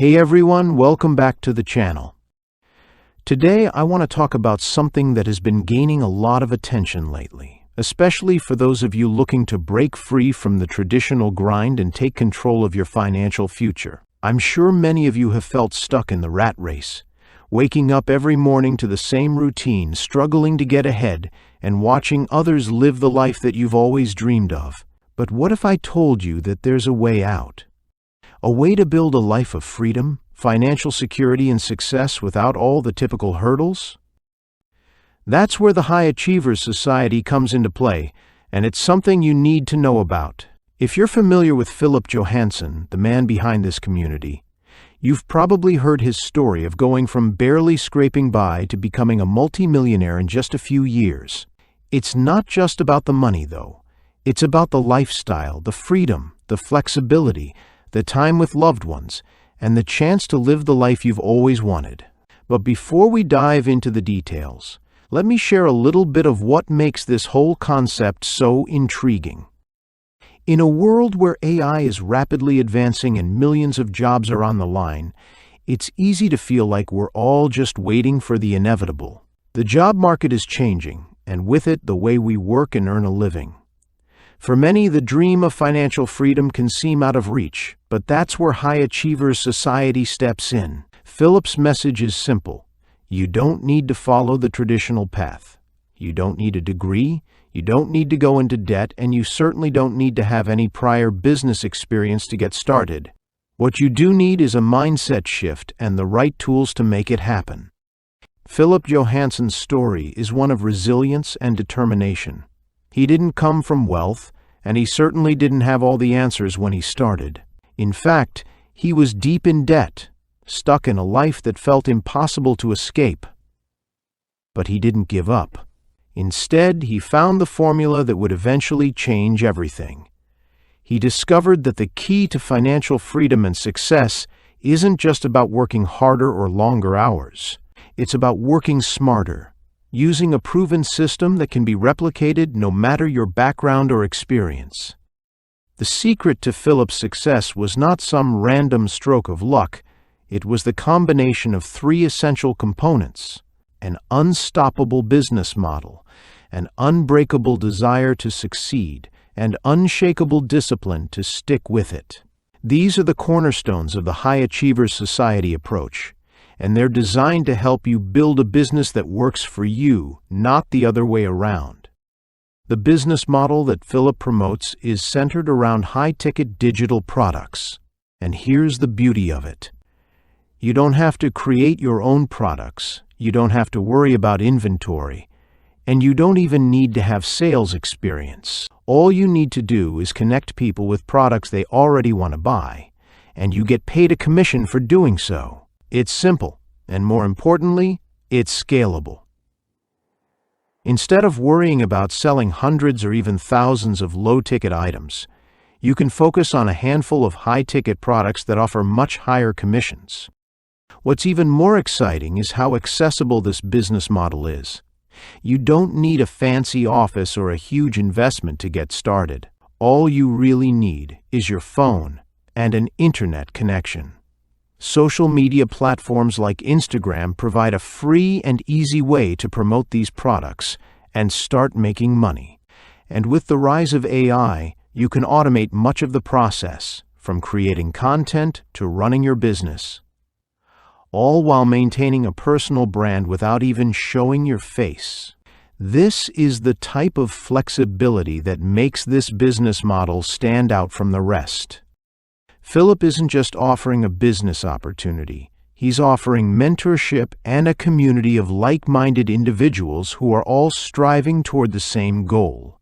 Hey everyone, welcome back to the channel. Today I want to talk about something that has been gaining a lot of attention lately, especially for those of you looking to break free from the traditional grind and take control of your financial future. I'm sure many of you have felt stuck in the rat race, waking up every morning to the same routine, struggling to get ahead, and watching others live the life that you've always dreamed of. But what if I told you that there's a way out? A way to build a life of freedom, financial security, and success without all the typical hurdles? That's where the High Achievers Society comes into play, and it's something you need to know about. If you're familiar with Philip Johanson, the man behind this community, you've probably heard his story of going from barely scraping by to becoming a multimillionaire in just a few years. It's not just about the money, though. It's about the lifestyle, the freedom, the flexibility, the time with loved ones, and the chance to live the life you've always wanted. But before we dive into the details, let me share a little bit of what makes this whole concept so intriguing. In a world where AI is rapidly advancing and millions of jobs are on the line, it's easy to feel like we're all just waiting for the inevitable. The job market is changing, and with it, the way we work and earn a living. For many, the dream of financial freedom can seem out of reach, but that's where High Achievers Society steps in. Philip's message is simple. You don't need to follow the traditional path. You don't need a degree, you don't need to go into debt, and you certainly don't need to have any prior business experience to get started. What you do need is a mindset shift and the right tools to make it happen. Philip Johanson's story is one of resilience and determination. He didn't come from wealth, and he certainly didn't have all the answers when he started. In fact, he was deep in debt, stuck in a life that felt impossible to escape. But he didn't give up. Instead, he found the formula that would eventually change everything. He discovered that the key to financial freedom and success isn't just about working harder or longer hours. It's about working smarter, using a proven system that can be replicated no matter your background or experience. The secret to Philip's success was not some random stroke of luck. It was the combination of three essential components: an unstoppable business model, an unbreakable desire to succeed, and unshakable discipline to stick with it. These are the cornerstones of the High Achievers Society approach, and they're designed to help you build a business that works for you, not the other way around. The business model that Philip promotes is centered around high-ticket digital products. And here's the beauty of it. You don't have to create your own products, you don't have to worry about inventory, and you don't even need to have sales experience. All you need to do is connect people with products they already want to buy, and you get paid a commission for doing so. It's simple, and more importantly, it's scalable. Instead of worrying about selling hundreds or even thousands of low-ticket items, you can focus on a handful of high-ticket products that offer much higher commissions. What's even more exciting is how accessible this business model is. You don't need a fancy office or a huge investment to get started. All you really need is your phone and an internet connection. Social media platforms like Instagram provide a free and easy way to promote these products and start making money. And with the rise of AI, you can automate much of the process, from creating content to running your business, all while maintaining a personal brand without even showing your face. This is the type of flexibility that makes this business model stand out from the rest. Philip isn't just offering a business opportunity, he's offering mentorship and a community of like-minded individuals who are all striving toward the same goal.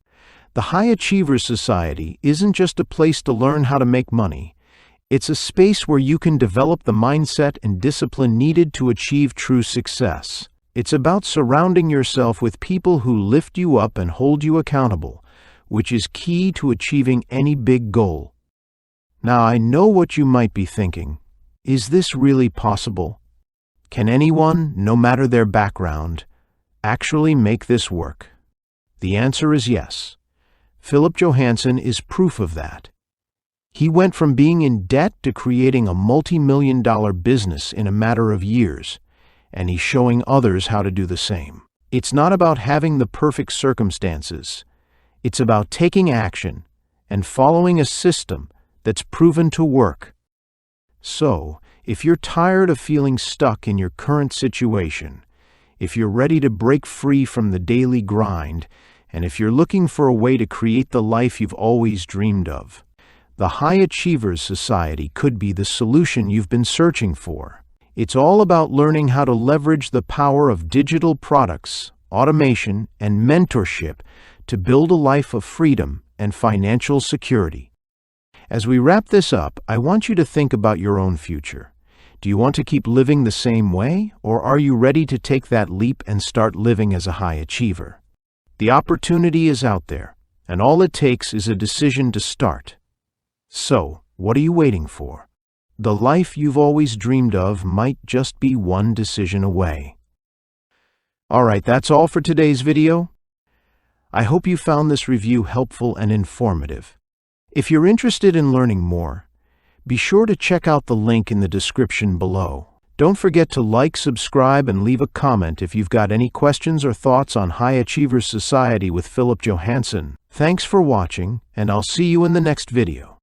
The High Achievers Society isn't just a place to learn how to make money. It's a space where you can develop the mindset and discipline needed to achieve true success. It's about surrounding yourself with people who lift you up and hold you accountable, which is key to achieving any big goal. Now, I know what you might be thinking. Is this really possible? Can anyone, no matter their background, actually make this work? The answer is yes. Philip Johanson is proof of that. He went from being in debt to creating a multi-million-dollar business in a matter of years, and he's showing others how to do the same. It's not about having the perfect circumstances. It's about taking action and following a system that's proven to work. So, if you're tired of feeling stuck in your current situation, if you're ready to break free from the daily grind, and if you're looking for a way to create the life you've always dreamed of, the High Achievers Society could be the solution you've been searching for. It's all about learning how to leverage the power of digital products, automation, and mentorship to build a life of freedom and financial security. As we wrap this up, I want you to think about your own future. Do you want to keep living the same way, or are you ready to take that leap and start living as a high achiever? The opportunity is out there, and all it takes is a decision to start. So, what are you waiting for? The life you've always dreamed of might just be one decision away. Alright, that's all for today's video. I hope you found this review helpful and informative. If you're interested in learning more, be sure to check out the link in the description below. Don't forget to like, subscribe, and leave a comment if you've got any questions or thoughts on High Achievers Society with Philip Johanson. Thanks for watching, and I'll see you in the next video.